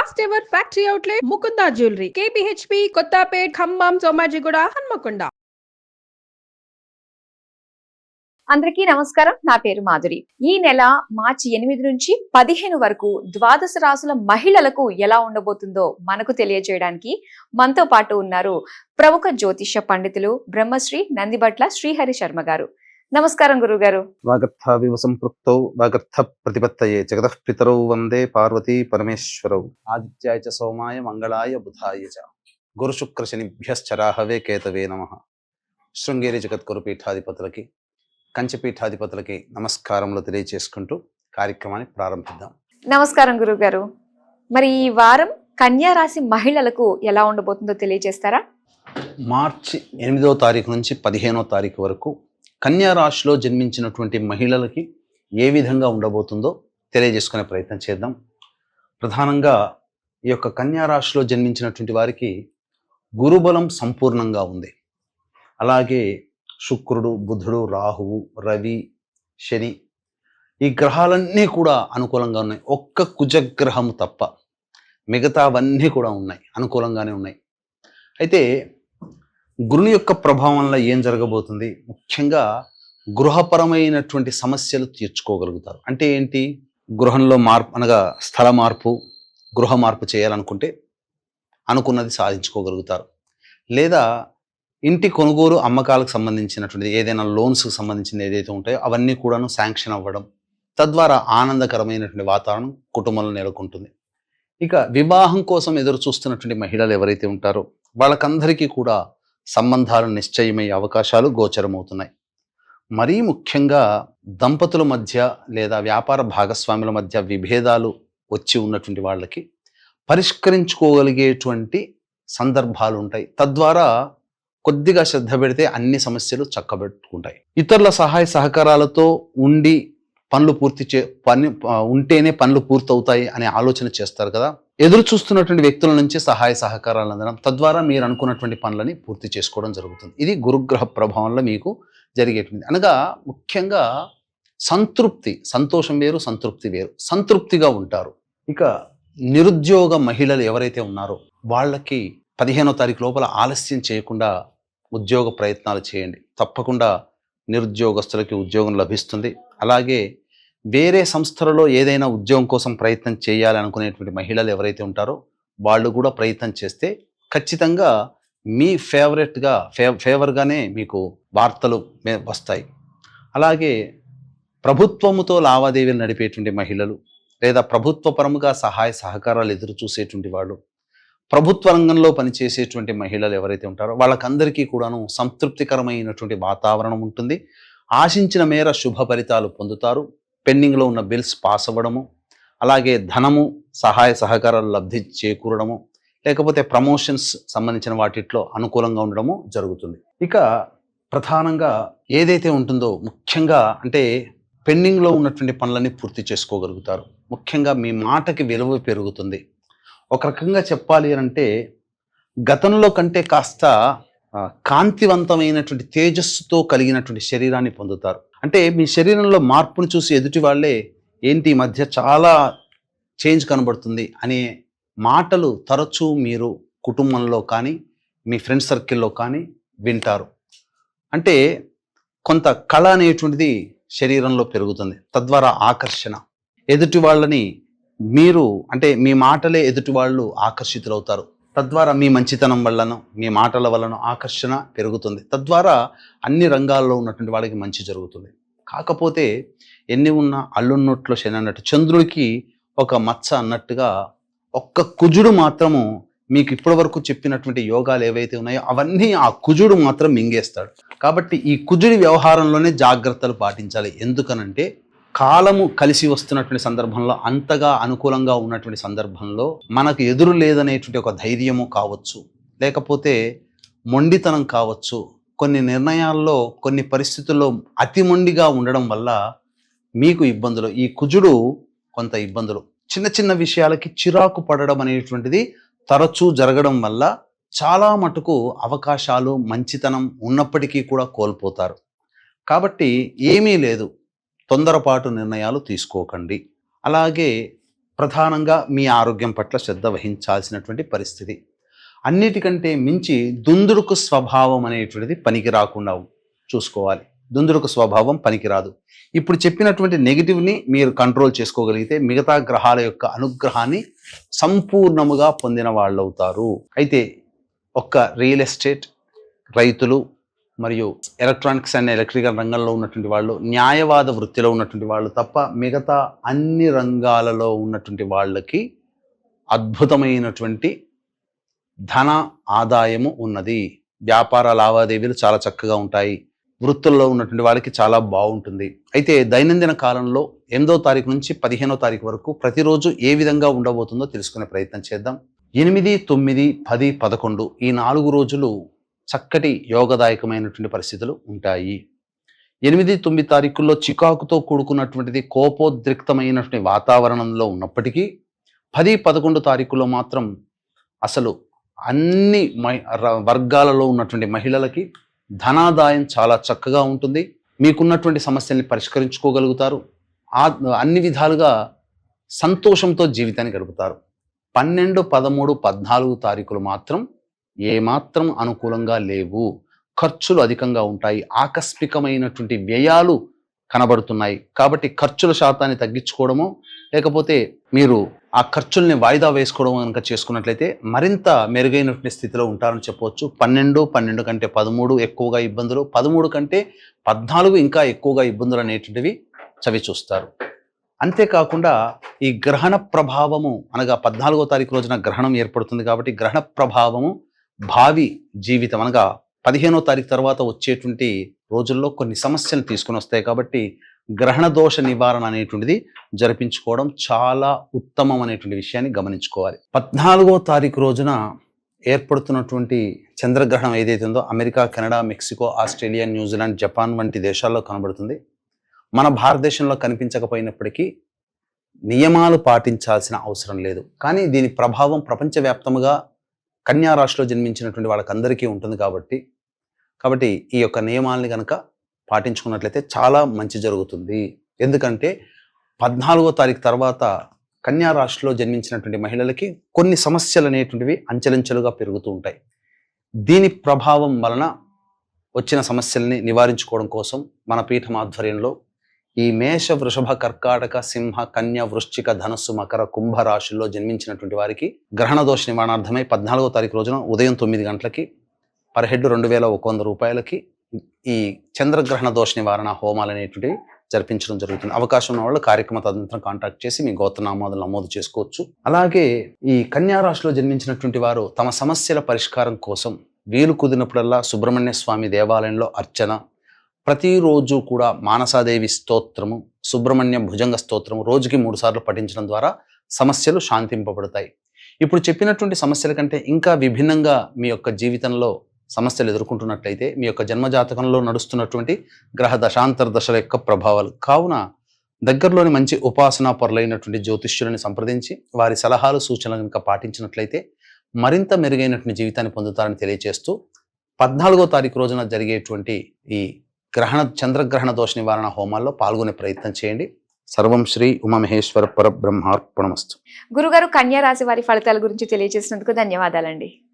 First ever factory outlet Mukunda jewellery KPHB Kothapet Khammam Somajiguda Hanamkonda. అందరికీ నమస్కారం. నా పేరు మాధురి. ఈ నెల మార్చి 8 నుంచి 15 వరకు ద్వాదశ రాశుల మహిళలకు ఎలా ఉండబోతుందో మనకు తెలియజేయడానికి మనతో పాటు ఉన్నారు ప్రముఖ జ్యోతిష్య పండితులు బ్రహ్మశ్రీ నందిబట్ల శ్రీహరి శర్మ గారు. నమస్కారం గురుగారు. వాగర్థావివ సంపృక్తౌ వాగర్థ ప్రతిపత్తయే జగతః పితరౌ వందే పార్వతీ పరమేశ్వరౌ ఆదిత్యాయ చ సోమాయ మంగళాయ బుధాయ చ గురు శుక్ర శనిభ్యశ్చరాహవే కేతవే నమః. శృంగేరి జగద్గురు పీఠాధిపతులకి కంచపీఠాధిపతులకి నమస్కారములు తెలియజేసుకుంటూ కార్యక్రమాన్ని ప్రారంభిద్దాం. నమస్కారం గురుగారు. మరి ఈ వారం కన్యా రాశి మహిళలకు ఎలా ఉండబోతుందో తెలియజేస్తారా? మార్చి 8వ తారీఖు నుంచి 15వ తారీఖు వరకు కన్యా రాశిలో జన్మించినటువంటి మహిళలకి ఏ విధంగా ఉండబోతుందో తెలియజేసుకునే ప్రయత్నం చేద్దాం. ప్రధానంగా ఈ యొక్క కన్యా రాశిలో జన్మించినటువంటి వారికి గురుబలం సంపూర్ణంగా ఉంది. అలాగే శుక్రుడు, బుధుడు, రాహువు, రవి, శని ఈ గ్రహాలన్నీ కూడా అనుకూలంగా ఉన్నాయి. ఒక్క కుజగ్రహము తప్ప మిగతావన్నీ కూడా ఉన్నాయి, అనుకూలంగానే ఉన్నాయి. అయితే గురుని యొక్క ప్రభావం వల్ల ఏం జరగబోతుంది? ముఖ్యంగా గృహపరమైనటువంటి సమస్యలు తీర్చుకోగలుగుతారు. అంటే ఏంటి? గృహంలో మార్పు అనగా స్థల మార్పు, గృహ మార్పు చేయాలనుకుంటే అనుకున్నది సాధించుకోగలుగుతారు. లేదా ఇంటి కొనుగోలు అమ్మకాలకు సంబంధించినటువంటి ఏదైనా లోన్స్కి సంబంధించింది ఏదైతే ఉంటాయో అవన్నీ కూడాను శాంక్షన్ అవ్వడం, తద్వారా ఆనందకరమైనటువంటి వాతావరణం కుటుంబంలో నెలకొంటుంది. ఇక వివాహం కోసం ఎదురు చూస్తున్నటువంటి మహిళలు ఎవరైతే ఉంటారో వాళ్ళకందరికీ కూడా సంబంధాలు నిశ్చయమయ్యే అవకాశాలు గోచరమవుతున్నాయి. మరీ ముఖ్యంగా దంపతుల మధ్య లేదా వ్యాపార భాగస్వాముల మధ్య విభేదాలు వచ్చి ఉన్నటువంటి వాళ్ళకి పరిష్కరించుకోగలిగేటువంటి సందర్భాలు ఉంటాయి. తద్వారా కొద్దిగా శ్రద్ధ పెడితే అన్ని సమస్యలు చక్కబెట్టుకుంటాయి. ఇతరుల సహాయ సహకారాలతో ఉండి ఉంటేనే పనులు పూర్తవుతాయి అనే ఆలోచన చేస్తారు కదా. ఎదురు చూస్తున్నటువంటి వ్యక్తుల నుంచి సహాయ సహకారాలు అందడం, తద్వారా మీరు అనుకున్నటువంటి పనులని పూర్తి చేసుకోవడం జరుగుతుంది. ఇది గురుగ్రహ ప్రభావంలో మీకు జరిగేటువంటి అనగా ముఖ్యంగా సంతృప్తి, సంతోషం వేరు, సంతృప్తి వేరు. సంతృప్తిగా ఉంటారు. ఇక నిరుద్యోగ మహిళలు ఎవరైతే ఉన్నారో వాళ్ళకి 15వ తారీఖు లోపల ఆలస్యం చేయకుండా ఉద్యోగ ప్రయత్నాలు చేయండి. తప్పకుండా నిరుద్యోగస్తులకి ఉద్యోగం లభిస్తుంది. అలాగే వేరే సంస్థలలో ఏదైనా ఉద్యోగం కోసం ప్రయత్నం చేయాలి అనుకునేటువంటి మహిళలు ఎవరైతే ఉంటారో వాళ్ళు కూడా ప్రయత్నం చేస్తే ఖచ్చితంగా మీ ఫేవర్గానే మీకు వార్తలు వస్తాయి. అలాగే ప్రభుత్వముతో లావాదేవీలు నడిపేటువంటి మహిళలు లేదా ప్రభుత్వపరముగా సహాయ సహకారాలు ఎదురు చూసేటువంటి వాళ్ళు, ప్రభుత్వ రంగంలో పనిచేసేటువంటి మహిళలు ఎవరైతే ఉంటారో వాళ్ళకందరికీ కూడాను సంతృప్తికరమైనటువంటి వాతావరణం ఉంటుంది. ఆశించిన మేర శుభ ఫలితాలు పొందుతారు. పెండింగ్లో ఉన్న బిల్స్ పాస్ అవ్వడము, అలాగే ధనము, సహాయ సహకారాలు లబ్ధి చేకూరడము, లేకపోతే ప్రమోషన్స్ సంబంధించిన వాటిట్లో అనుకూలంగా ఉండడము జరుగుతుంది. ఇక ప్రధానంగా ఏదైతే ఉంటుందో ముఖ్యంగా అంటే పెండింగ్లో ఉన్నటువంటి పనులన్నీ పూర్తి చేసుకోగలుగుతారు. ముఖ్యంగా మీ మాటకి విలువ పెరుగుతుంది. ఒక రకంగా చెప్పాలి అంటే గతంలో కంటే కాస్త కాంతివంతమైనటువంటి తేజస్సుతో కలిగినటువంటి శరీరాన్ని పొందుతారు. అంటే మీ శరీరంలో మార్పును చూసి ఎదుటి వాళ్ళే ఏంటి ఈ మధ్య చాలా చేంజ్ కనబడుతుంది అనే మాటలు తరచూ మీరు కుటుంబంలో కానీ మీ ఫ్రెండ్ సర్కిల్లో కానీ వింటారు. అంటే కొంత కళ అనేటువంటిది శరీరంలో పెరుగుతుంది. తద్వారా ఆకర్షణ, ఎదుటి వాళ్ళని మీరు అంటే మీ మాటలే ఎదుటి వాళ్ళు ఆకర్షితులవుతారు. తద్వారా మీ మంచితనం వలన, మీ మాటల వలన ఆకర్షణ పెరుగుతుంది. తద్వారా అన్ని రంగాల్లో ఉన్నటువంటి వాళ్ళకి మంచి జరుగుతుంది. కాకపోతే ఎన్ని ఉన్నా అల్లున్నట్లో శని అన్నట్టు చంద్రుడికి ఒక మచ్చ అన్నట్టుగా ఒక్క కుజుడు మాత్రము మీకు ఇప్పటి వరకు చెప్పినటువంటి యోగాలు ఏవైతే ఉన్నాయో అవన్నీ ఆ కుజుడు మాత్రం మింగేస్తాడు. కాబట్టి ఈ కుజుడి వ్యవహారంలోనే జాగ్రత్తలు పాటించాలి. ఎందుకనంటే కాలము కలిసి వస్తున్నటువంటి సందర్భంలో, అంతగా అనుకూలంగా ఉన్నటువంటి సందర్భంలో మనకు ఎదురు లేదనేటువంటి ఒక ధైర్యము కావచ్చు, లేకపోతే మొండితనం కావచ్చు, కొన్ని నిర్ణయాల్లో కొన్ని పరిస్థితుల్లో అతి మొండిగా ఉండడం వల్ల మీకు ఇబ్బందులు, ఈ కుజుడు కొంత ఇబ్బందులు, చిన్న చిన్న విషయాలకి చిరాకు పడడం అనేటువంటిది తరచూ జరగడం వల్ల చాలా మటుకు అవకాశాలు, మంచితనం ఉన్నప్పటికీ కూడా కోల్పోతారు. కాబట్టి ఏమీ లేదు, తొందరపాటు నిర్ణయాలు తీసుకోకండి. అలాగే ప్రధానంగా మీ ఆరోగ్యం పట్ల శ్రద్ధ వహించాల్సినటువంటి పరిస్థితి. అన్నిటికంటే మించి దుందుడుకు స్వభావం అనేటువంటిది పనికి రాకుండా చూసుకోవాలి. దుందుడుకు స్వభావం పనికిరాదు. ఇప్పుడు చెప్పినటువంటి నెగిటివ్ని మీరు కంట్రోల్ చేసుకోగలిగితే మిగతా గ్రహాల యొక్క అనుగ్రహాన్ని సంపూర్ణముగా పొందిన వాళ్ళు అవుతారు. అయితే ఒక్క రియల్ ఎస్టేట్, రైతులు మరియు ఎలక్ట్రానిక్స్ అండ్ ఎలక్ట్రికల్ రంగంలో ఉన్నటువంటి వాళ్ళు, న్యాయవాద వృత్తిలో ఉన్నటువంటి వాళ్ళు తప్ప మిగతా అన్ని రంగాలలో ఉన్నటువంటి వాళ్ళకి అద్భుతమైనటువంటి ధన ఆదాయము ఉన్నది. వ్యాపార లావాదేవీలు చాలా చక్కగా ఉంటాయి. వృత్తుల్లో ఉన్నటువంటి వాళ్ళకి చాలా బాగుంటుంది. అయితే దైనందిన కాలంలో 8వ తారీఖు నుంచి 15వ తారీఖు వరకు ప్రతిరోజు ఏ విధంగా ఉండబోతుందో తెలుసుకునే ప్రయత్నం చేద్దాం. 8, 9, 10, 11 ఈ 4 రోజులు చక్కటి యోగదాయకమైనటువంటి పరిస్థితులు ఉంటాయి. 8, 9 తారీఖుల్లో చికాకుతో కూడుకున్నటువంటిది కోపోద్రిక్తమైనటువంటి వాతావరణంలో ఉన్నప్పటికీ 10, 11 తారీఖుల్లో మాత్రం అసలు అన్ని వర్గాలలో ఉన్నటువంటి మహిళలకి ధనాదాయం చాలా చక్కగా ఉంటుంది. మీకున్నటువంటి సమస్యల్ని పరిష్కరించుకోగలుగుతారు. అన్ని విధాలుగా సంతోషంతో జీవితాన్ని గడుపుతారు. 12, 13, 14 తారీఖులు మాత్రం ఏమాత్రం అనుకూలంగా లేవు. ఖర్చులు అధికంగా ఉంటాయి. ఆకస్మికమైనటువంటి వ్యయాలు కనబడుతున్నాయి. కాబట్టి ఖర్చుల శాతాన్ని తగ్గించుకోవడమో లేకపోతే మీరు ఆ ఖర్చుల్ని వాయిదా వేసుకోవడం కనుక చేసుకున్నట్లయితే మరింత మెరుగైనటువంటి స్థితిలో ఉంటారని చెప్పవచ్చు. 12 కంటే 13 ఎక్కువగా ఇబ్బందులు, 13 కంటే 14 ఇంకా ఎక్కువగా ఇబ్బందులు అనేటువంటివి చవి చూస్తారు. అంతేకాకుండా ఈ గ్రహణ ప్రభావము అనగా 14వ తారీఖు రోజున గ్రహణం ఏర్పడుతుంది. కాబట్టి గ్రహణ ప్రభావము భావి జీవితం అనగా 15వ తారీఖు తర్వాత వచ్చేటువంటి రోజుల్లో కొన్ని సమస్యలు తీసుకుని వస్తాయి. కాబట్టి గ్రహణ దోష నివారణ అనేటువంటిది జరిపించుకోవడం చాలా ఉత్తమం అనేటువంటి విషయాన్ని గమనించుకోవాలి. 14వ తారీఖు రోజున ఏర్పడుతున్నటువంటి చంద్రగ్రహణం ఏదైతే ఉందో America, Canada, Mexico, Australia, New Zealand, Japan వంటి దేశాల్లో కనబడుతుంది. మన భారతదేశంలో కనిపించకపోయినప్పటికీ నియమాలు పాటించాల్సిన అవసరం లేదు. కానీ దీని ప్రభావం ప్రపంచవ్యాప్తముగా కన్యా రాశిలో జన్మించినటువంటి వాళ్ళకందరికీ ఉంటుంది. కాబట్టి ఈ యొక్క నియమాలని కనుక పాటించుకున్నట్లయితే చాలా మంచి జరుగుతుంది. ఎందుకంటే 14వ తారీఖు తర్వాత కన్యా రాశిలో జన్మించినటువంటి మహిళలకి కొన్ని సమస్యలు అనేటువంటివి అంచెలంచెలుగా పెరుగుతూ ఉంటాయి. దీని ప్రభావం వలన వచ్చిన సమస్యల్ని నివారించుకోవడం కోసం మన పీఠం ఆధ్వర్యంలో ఈ మేష, వృషభ, కర్కాటక, సింహ, కన్య, వృశ్చిక, ధనస్సు, మకర, కుంభ రాశుల్లో జన్మించినటువంటి వారికి గ్రహణ దోష నివారణార్థమై 14వ తారీఖు రోజున ఉదయం 9 గంటలకి పర్ హెడ్ 2100 రూపాయలకి ఈ చంద్రగ్రహణ దోష నివారణ హోమాలు అనేటువంటివి జరిపించడం జరుగుతుంది. అవకాశం ఉన్న వాళ్ళు కార్యక్రమ తదనంతరం కాంటాక్ట్ చేసి మీ గోత్రనామాలు నమోదు చేసుకోవచ్చు. అలాగే ఈ కన్యా రాశిలో జన్మించినటువంటి వారు తమ సమస్యల పరిష్కారం కోసం వీలు కుదిరినప్పుడల్లా సుబ్రహ్మణ్య స్వామి దేవాలయంలో అర్చన, ప్రతిరోజు కూడా మానసాదేవి స్తోత్రము, సుబ్రహ్మణ్య భుజంగ స్తోత్రము రోజుకి 3 సార్లు పఠించడం ద్వారా సమస్యలు శాంతింపబడతాయి. ఇప్పుడు చెప్పినటువంటి సమస్యల కంటే ఇంకా విభిన్నంగా మీ యొక్క జీవితంలో సమస్యలు ఎదుర్కొంటున్నట్లయితే మీ యొక్క జన్మజాతకంలో నడుస్తున్నటువంటి గ్రహ దశాంతర దశల యొక్క ప్రభావాలు కావున దగ్గరలోని మంచి ఉపాసనా పరులైనటువంటి జ్యోతిష్యులని సంప్రదించి వారి సలహాలు, సూచనలు కనుక పాటించినట్లయితే మరింత మెరుగైనటువంటి జీవితాన్ని పొందుతారని తెలియజేస్తూ 14వ తారీఖు రోజున జరిగేటువంటి ఈ చంద్రగ్రహణ దోష నివారణ హోమాల్లో పాల్గొనే ప్రయత్నం చేయండి. సర్వం శ్రీ ఉమామహేశ్వర పరబ్రహ్మార్పణమస్తు. గురుగారు, కన్యా రాశి వారి ఫలితాల గురించి తెలియజేసినందుకు ధన్యవాదాలండి.